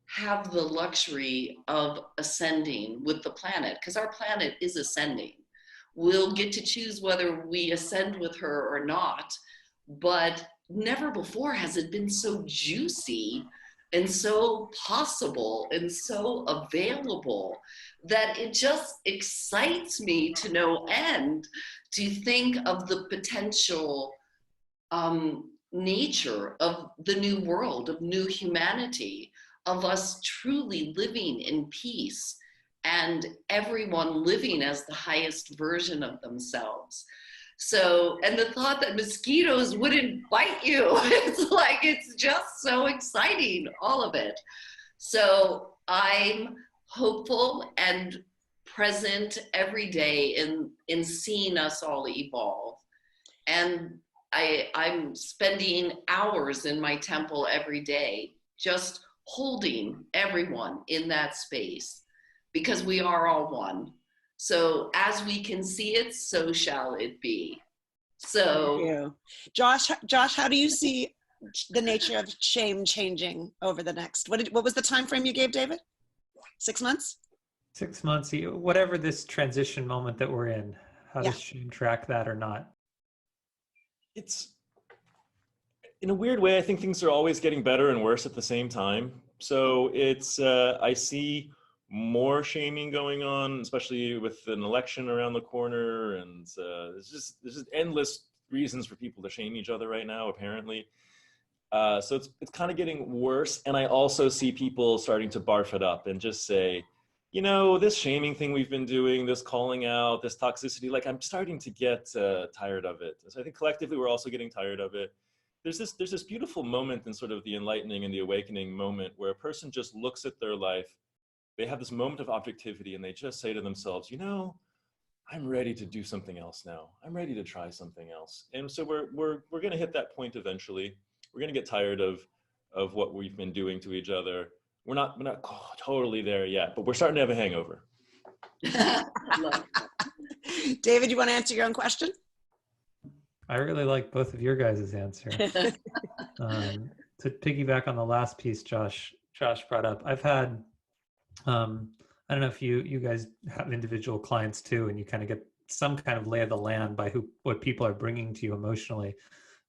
have the luxury of ascending with the planet, because our planet is ascending. We'll get to choose whether we ascend with her or not, but never before has it been so juicy and so possible and so available that it just excites me to no end to think of the potential nature of the new world, of new humanity, of us truly living in peace and everyone living as the highest version of themselves. So, and the thought that mosquitoes wouldn't bite you, it's just so exciting, all of it. So I'm hopeful and present every day in seeing us all evolve. And I'm spending hours in my temple every day, just holding everyone in that space, because we are all one. So as we can see it, so shall it be. So, thank you. Josh, how do you see the nature of shame changing over the next? What was the time frame you gave, David? 6 months? 6 months, whatever this transition moment that we're in. How does shame track that or not? It's, in a weird way, I think things are always getting better and worse at the same time. So it's, I see more shaming going on, especially with an election around the corner, and there's just endless reasons for people to shame each other right now, apparently. So it's kind of getting worse, and I also see people starting to barf it up and just say, this shaming thing we've been doing, this calling out, this toxicity, I'm starting to get tired of it. So I think collectively we're also getting tired of it. There's this beautiful moment in sort of the enlightening and the awakening moment where a person just looks at their life. They have this moment of objectivity and they just say to themselves, I'm ready to do something else now. I'm ready to try something else. And so we're going to hit that point eventually. We're going to get tired of what we've been doing to each other. We're not totally there yet, but we're starting to have a hangover. David, you want to answer your own question? I really like both of your guys' answer. To piggyback on the last piece Josh brought up, I've had, I don't know if you guys have individual clients too, and you kind of get some kind of lay of the land by what people are bringing to you emotionally.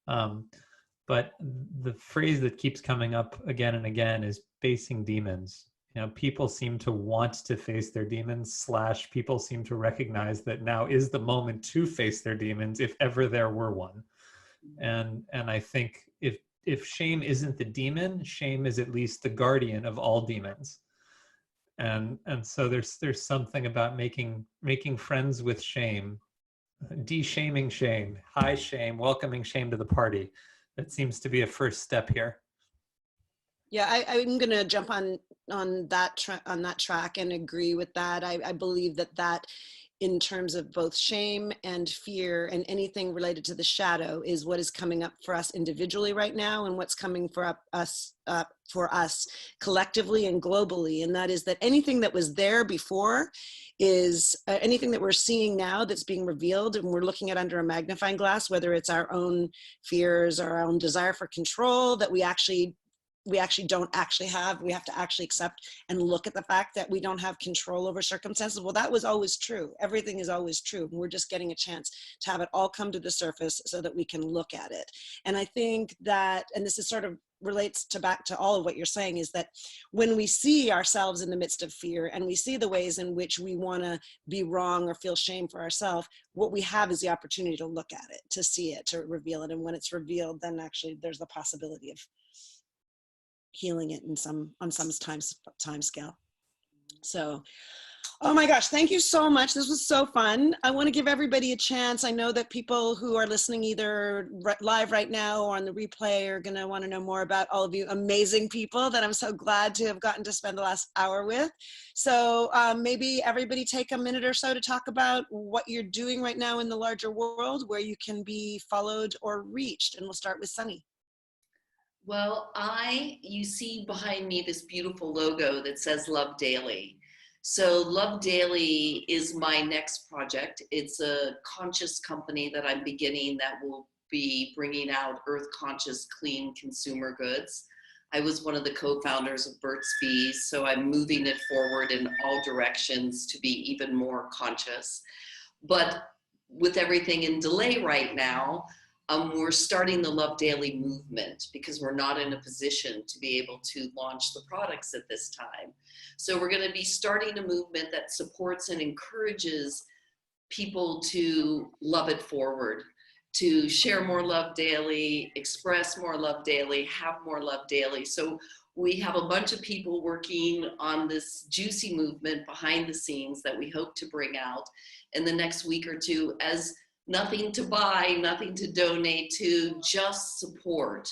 But the phrase that keeps coming up again and again is facing demons. People seem to want to face their demons, / people seem to recognize that now is the moment to face their demons, if ever there were one. And I think if shame isn't the demon, shame is at least the guardian of all demons. And so there's something about making friends with shame, de-shaming shame, high shame, welcoming shame to the party. That seems to be a first step here. Yeah, I'm going to jump on that track and agree with that. I believe that in terms of both shame and fear and anything related to the shadow is what is coming up for us individually right now, and what's coming for us collectively and globally. And that is that anything that was there before is anything that we're seeing now that's being revealed, and we're looking at under a magnifying glass, whether it's our own fears or our own desire for control that we actually don't actually have. We have to actually accept and look at the fact that we don't have control over circumstances. Well, that was always true. Everything is always true. We're just getting a chance to have it all come to the surface so that we can look at it. And I think that, and this is sort of relates to back to all of what you're saying, is that when we see ourselves in the midst of fear and we see the ways in which we want to be wrong or feel shame for ourselves, what we have is the opportunity to look at it, to see it, to reveal it. And when it's revealed, then actually there's the possibility of healing it on some time scale. So, oh my gosh, thank you so much. This was so fun. I want to give everybody a chance. I know that people who are listening either live right now or on the replay are going to want to know more about all of you amazing people that I'm so glad to have gotten to spend the last hour with. So maybe everybody take a minute or so to talk about what you're doing right now in the larger world, where you can be followed or reached. And we'll start with Sonny. Well, you see behind me this beautiful logo that says Love Daily. So Love Daily is my next project. It's a conscious company that I'm beginning that will be bringing out earth conscious, clean consumer goods. I was one of the co-founders of Burt's Bees, so I'm moving it forward in all directions to be even more conscious. But with everything in delay right now, we're starting the Love Daily movement because we're not in a position to be able to launch the products at this time. So we're going to be starting a movement that supports and encourages people to love it forward, to share more love daily, express more love daily, have more love daily. So we have a bunch of people working on this juicy movement behind the scenes that we hope to bring out in the next week or two as nothing to buy, nothing to donate to, just support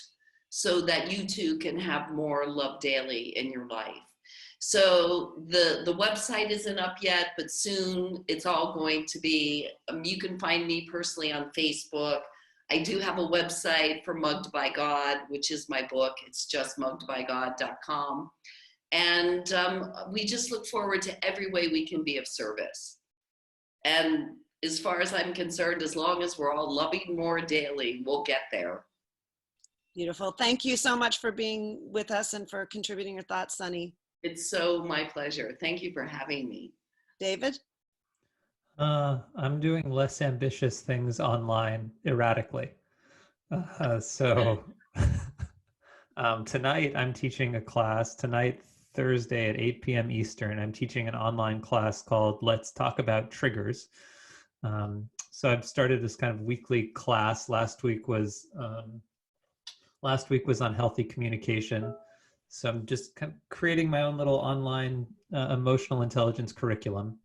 so that you too can have more love daily in your life. So the website isn't up yet, but soon it's all going to be. You can find me personally on Facebook. I do have a website for Mugged by God, which is my book. It's just muggedbygod.com. And we just look forward to every way we can be of service. And as far as I'm concerned, as long as we're all loving more daily, we'll get there. Beautiful. Thank you so much for being with us and for contributing your thoughts, Sonny. It's so my pleasure. Thank you for having me. David? I'm doing less ambitious things online erratically. So tonight I'm teaching a class. Tonight, Thursday at 8 p.m. Eastern, I'm teaching an online class called Let's Talk About Triggers. So I've started this kind of weekly class. Last week was on healthy communication. So I'm just kind of creating my own little online emotional intelligence curriculum.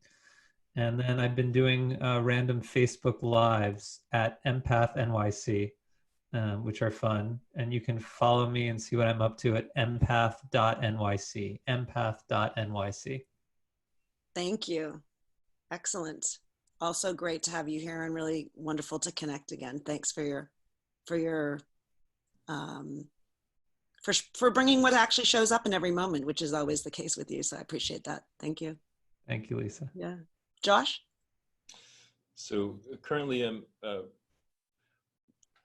And then I've been doing random Facebook Lives at Empath NYC, which are fun. And you can follow me and see what I'm up to at empath.nyc, empath.nyc. Thank you. Excellent. Also great to have you here and really wonderful to connect again. Thanks for bringing what actually shows up in every moment, which is always the case with you. So I appreciate that. Thank you. Thank you, Lisa. Yeah. Josh? So currently I'm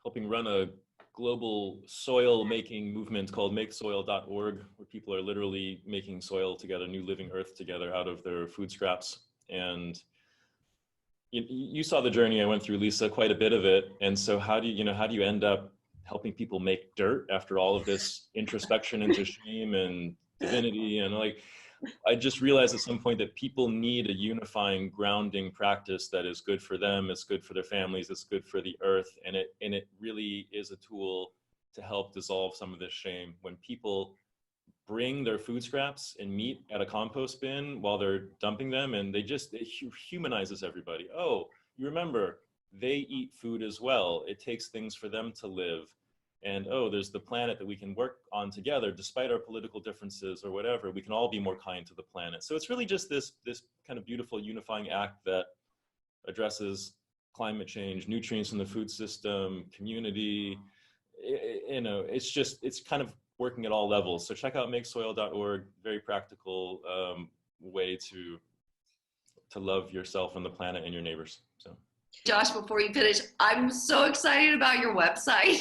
helping run a global soil making movement called makesoil.org, where people are literally making soil together, new living earth together out of their food scraps. And you saw the journey I went through, Lisa, quite a bit of it. And so how do you end up helping people make dirt after all of this introspection into shame and divinity. And like, I just realized at some point that people need a unifying, grounding practice that is good for them, it's good for their families, it's good for the earth. And it really is a tool to help dissolve some of this shame. When people bring their food scraps and meat at a compost bin while they're dumping them, and it humanizes everybody. Oh, you remember, they eat food as well. It takes things for them to live. And oh, there's the planet that we can work on together, despite our political differences or whatever. We can all be more kind to the planet. So it's really just this kind of beautiful unifying act that addresses climate change, nutrients in the food system, community. It's kind of working at all levels. So check out makesoil.org. Very practical way to love yourself and the planet and your neighbors. So. Josh, before you finish, I'm so excited about your website.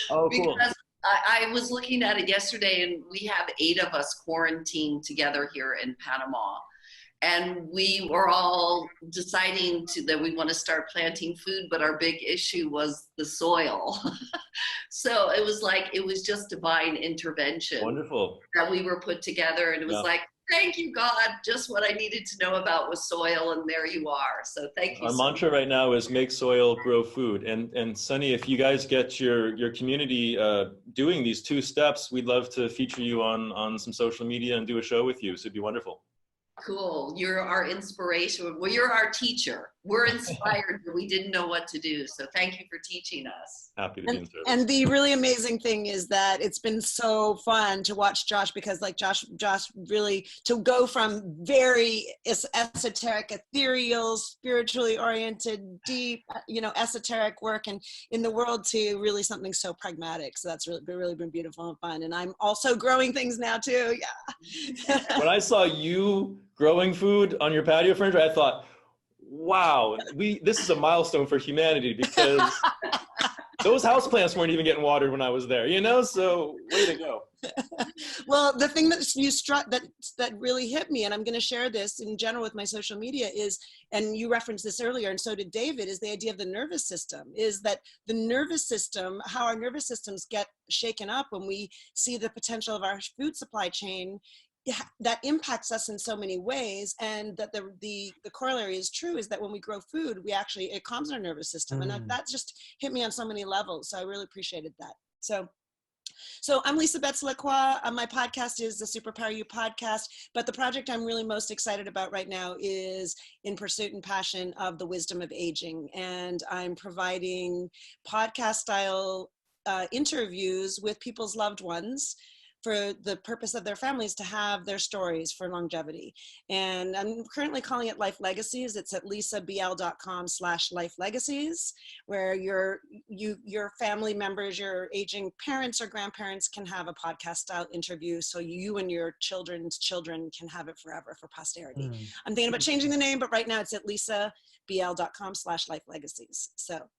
Oh, cool. Because I was looking at it yesterday, and we have 8 of us quarantined together here in Panama. And we were all deciding that we want to start planting food, but our big issue was the soil. So it was just divine intervention. Wonderful. That we were put together, and it was like, thank you, God. Just what I needed to know about was soil, and there you are. So thank you. Our mantra right now is make soil, grow food. And Sonny, if you guys get your community doing these 2 steps, we'd love to feature you on some social media and do a show with you. So it'd be wonderful. Cool. You're our inspiration. Well, you're our teacher. We're inspired, but we didn't know what to do. So thank you for teaching us. Happy to be in service. And the really amazing thing is that it's been so fun to watch Josh, because like Josh really, to go from very esoteric, ethereal, spiritually oriented, deep, esoteric work and in the world to really something so pragmatic. So that's really been beautiful and fun. And I'm also growing things now too. Yeah. When I saw you growing food on your patio furniture, I thought, wow, this is a milestone for humanity, because those houseplants weren't even getting watered when I was there, so way to go. Well, the thing that you struck that really hit me, and I'm going to share this in general with my social media, is, and you referenced this earlier, and so did David, is the idea of the nervous system. Is that the nervous system, how our nervous systems get shaken up when we see the potential of our food supply chain, that impacts us in so many ways. And that the corollary is true, is that when we grow food, it calms our nervous system. And that just hit me on so many levels. So I really appreciated that. So I'm Lisa Betts-Lacroix. My podcast is the Superpower You podcast, but the project I'm really most excited about right now is In Pursuit and Passion of the Wisdom of Aging. And I'm providing podcast style interviews with people's loved ones for the purpose of their families to have their stories for longevity. And I'm currently calling it Life Legacies. It's at lisabl.com/lifelegacies, where your family members, your aging parents or grandparents can have a podcast style interview, so you and your children's children can have it forever for posterity. I'm thinking about changing the name, but right now it's at lisabl.com/lifelegacies. So.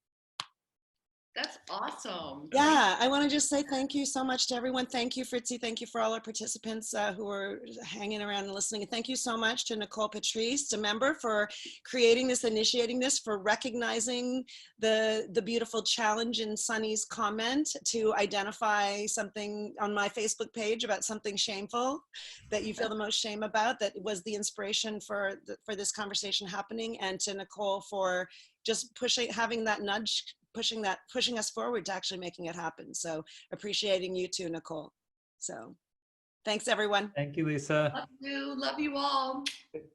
That's awesome. Yeah, I want to just say thank you so much to everyone. Thank you, Fritzy. Thank you for all our participants who are hanging around and listening. And thank you so much to Nicole Patrice, a member, for creating this, initiating this, for recognizing the beautiful challenge in Sonny's comment to identify something on my Facebook page about something shameful that you feel the most shame about, that was the inspiration for this conversation happening, and to Nicole for just having that nudge, pushing us forward to actually making it happen. So appreciating you too, Nicole. So thanks, everyone. Thank you, Lisa. Love you all.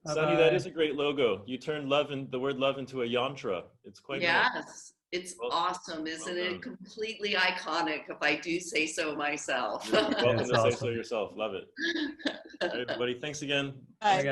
Sonny, that is a great logo. You turned the word love into a yantra. It's quite nice. It's awesome, isn't it? Completely iconic, if I do say so myself. Welcome to say so yourself. Love it. All right, everybody, thanks again. Bye.